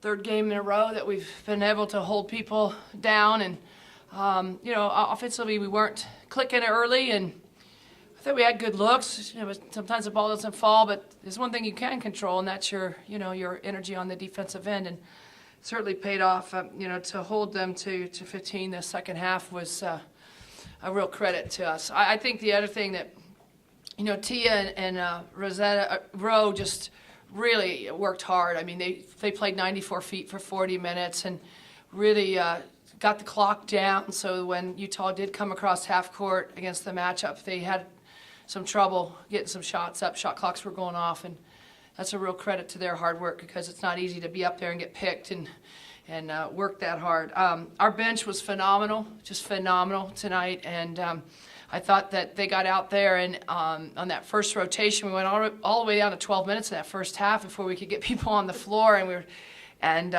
third game in a row that we've been able to hold people down, and offensively we weren't clicking early, and I thought we had good looks. Sometimes the ball doesn't fall, but there's one thing you can control, and that's your energy on the defensive end, and certainly paid off. To hold them to 15 the second half was a real credit to us. I think the other thing that Tia and Rosetta Rowe just really worked hard. I mean, they played 94 feet for 40 minutes and really got the clock down. So when Utah did come across half court against the matchup, they had some trouble getting some shots up. Shot clocks were going off, and that's a real credit to their hard work, because it's not easy to be up there and get picked and work that hard. Our bench was phenomenal, just phenomenal tonight, and I thought that they got out there, and on that first rotation, we went all the way down to 12 minutes in that first half before we could get people on the floor, and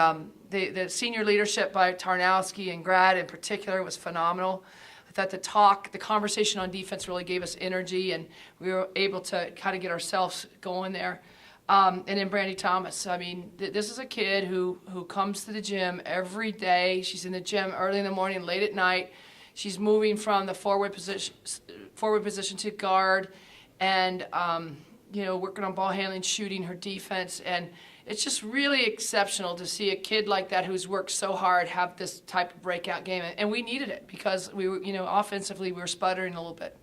the senior leadership by Tarnowski and Grad in particular was phenomenal. I thought the conversation on defense really gave us energy, and we were able to kind of get ourselves going there. And then Brandy Thomas, I mean, this is a kid who comes to the gym every day. She's in the gym early in the morning, late at night. She's moving from the forward position to guard, and working on ball handling, shooting, her defense, and it's just really exceptional to see a kid like that who's worked so hard have this type of breakout game, and we needed it because we were, offensively we were sputtering a little bit.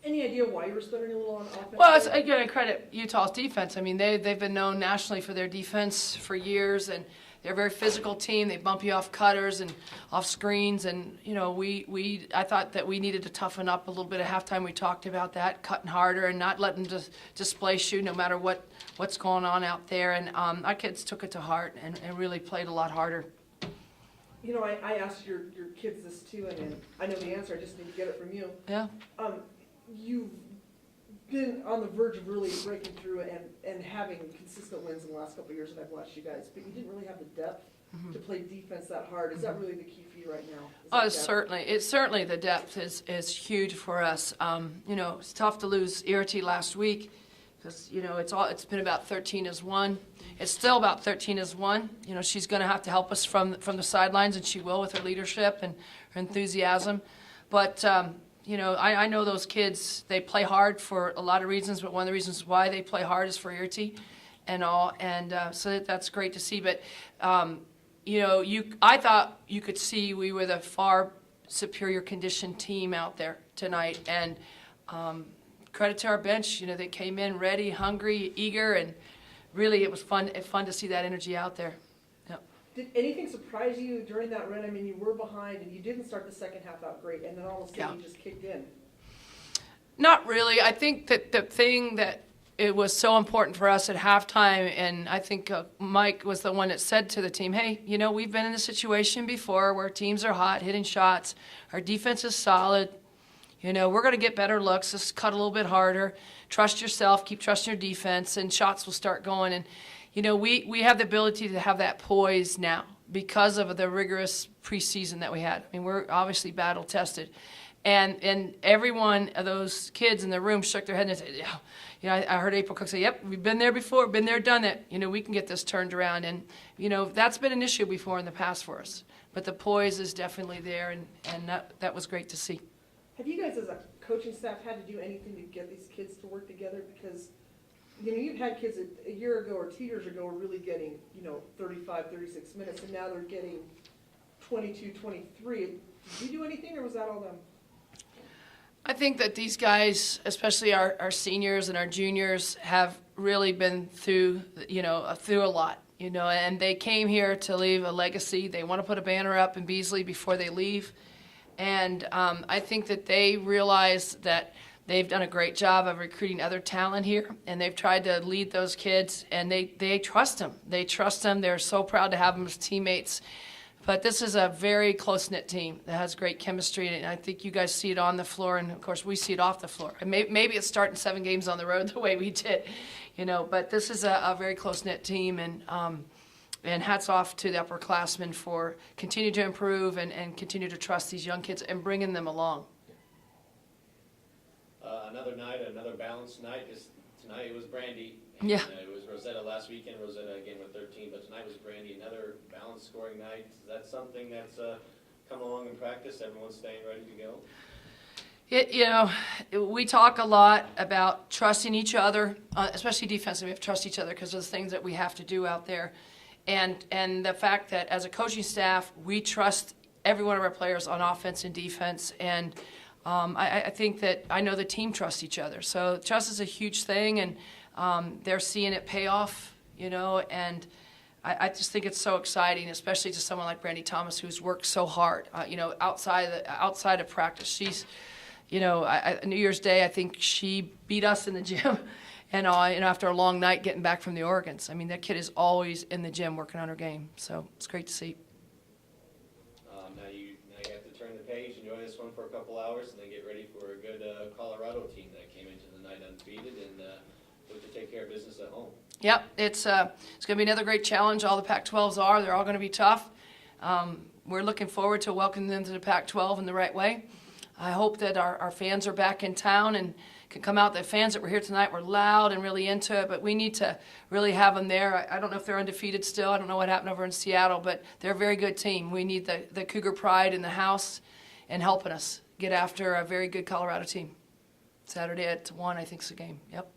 Any idea why you were sputtering a little on offense? Well, again, I credit Utah's defense. I mean, they've been known nationally for their defense for years, and they're a very physical team. They bump you off cutters and off screens, and I thought that we needed to toughen up a little bit at halftime. We talked about that, cutting harder and not letting them display shoot no matter what's going on out there. And our kids took it to heart and really played a lot harder. I asked your kids this too, and I know the answer. I just need to get it from you. Yeah. You've been on the verge of really breaking through and having consistent wins in the last couple of years that I've watched you guys, but you didn't really have the depth to play defense that hard. Is that really the key for you right now? Certainly the depth is huge for us. It's tough to lose Daugherty last week because it's been about 13 as one. It's still about 13 as one. She's going to have to help us from the sidelines, and she will with her leadership and her enthusiasm. But I know those kids, they play hard for a lot of reasons, but one of the reasons why they play hard is for Daugherty and all, and so that's great to see. But, I thought you could see we were the far superior conditioned team out there tonight, and credit to our bench. They came in ready, hungry, eager, and really it was fun to see that energy out there. Did anything surprise you during that run? I mean, you were behind and you didn't start the second half out great, and then all of a sudden you just kicked in. Not really. I think that the thing that it was so important for us at halftime, and I think Mike was the one that said to the team, hey, we've been in a situation before where teams are hot, hitting shots. Our defense is solid. We're going to get better looks. Just cut a little bit harder. Trust yourself. Keep trusting your defense, and shots will start going. And we have the ability to have that poise now because of the rigorous preseason that we had. I mean, we're obviously battle tested. And every one of those kids in the room shook their head and said, I heard April Cook say, yep, we've been there before, been there, done that. We can get this turned around. And, that's been an issue before in the past for us. But the poise is definitely there, and that was great to see. Have you guys as a coaching staff had to do anything to get these kids to work together? Because you've had kids a year ago or 2 years ago were really getting, 35, 36 minutes, and now they're getting 22, 23. Did you do anything, or was that all them? I think that these guys, especially our seniors and our juniors, have really been through a lot, and they came here to leave a legacy. They want to put a banner up in Beasley before they leave. And I think that they realize that they've done a great job of recruiting other talent here, and they've tried to lead those kids, and they trust them. They trust them. They're so proud to have them as teammates. But this is a very close-knit team that has great chemistry, and I think you guys see it on the floor, and, of course, we see it off the floor. And maybe it's starting 7 games on the road the way we did, but this is a very close-knit team, and hats off to the upperclassmen for continue to improve and continue to trust these young kids and bringing them along. Another night, another balanced night. Tonight it was Brandy. Yeah. It was Rosetta last weekend. Rosetta again with 13, but night was, Brandy, another balanced scoring night. Is that something that's come along in practice? Everyone's staying ready to go? You know, we talk a lot about trusting each other, especially defensively. We have to trust each other because there's things that we have to do out there. And the fact that as a coaching staff, we trust every one of our players on offense and defense. And I think that I know the team trusts each other. So trust is a huge thing, and they're seeing it pay off, you know, and I just think it's so exciting, especially to someone like Brandy Thomas, who's worked so hard, you know, outside of practice. She's, you know, New Year's Day, I think she beat us in the gym, and you know, after a long night getting back from the Oregons. I mean, that kid is always in the gym working on her game, so it's great to see. Now you have to turn the page, enjoy this one for a couple hours, and then get ready for a good Colorado team that came into the night undefeated and look to take care of business at home. Yep, it's going to be another great challenge. All the Pac-12s are. They're all going to be tough. We're looking forward to welcoming them to the Pac-12 in the right way. I hope that our fans are back in town and can come out. The fans that were here tonight were loud and really into it, but we need to really have them there. I don't know if they're undefeated still. I don't know what happened over in Seattle, but they're a very good team. We need the Cougar pride in the house and helping us get after a very good Colorado team. Saturday at 1, I think, is the game. Yep.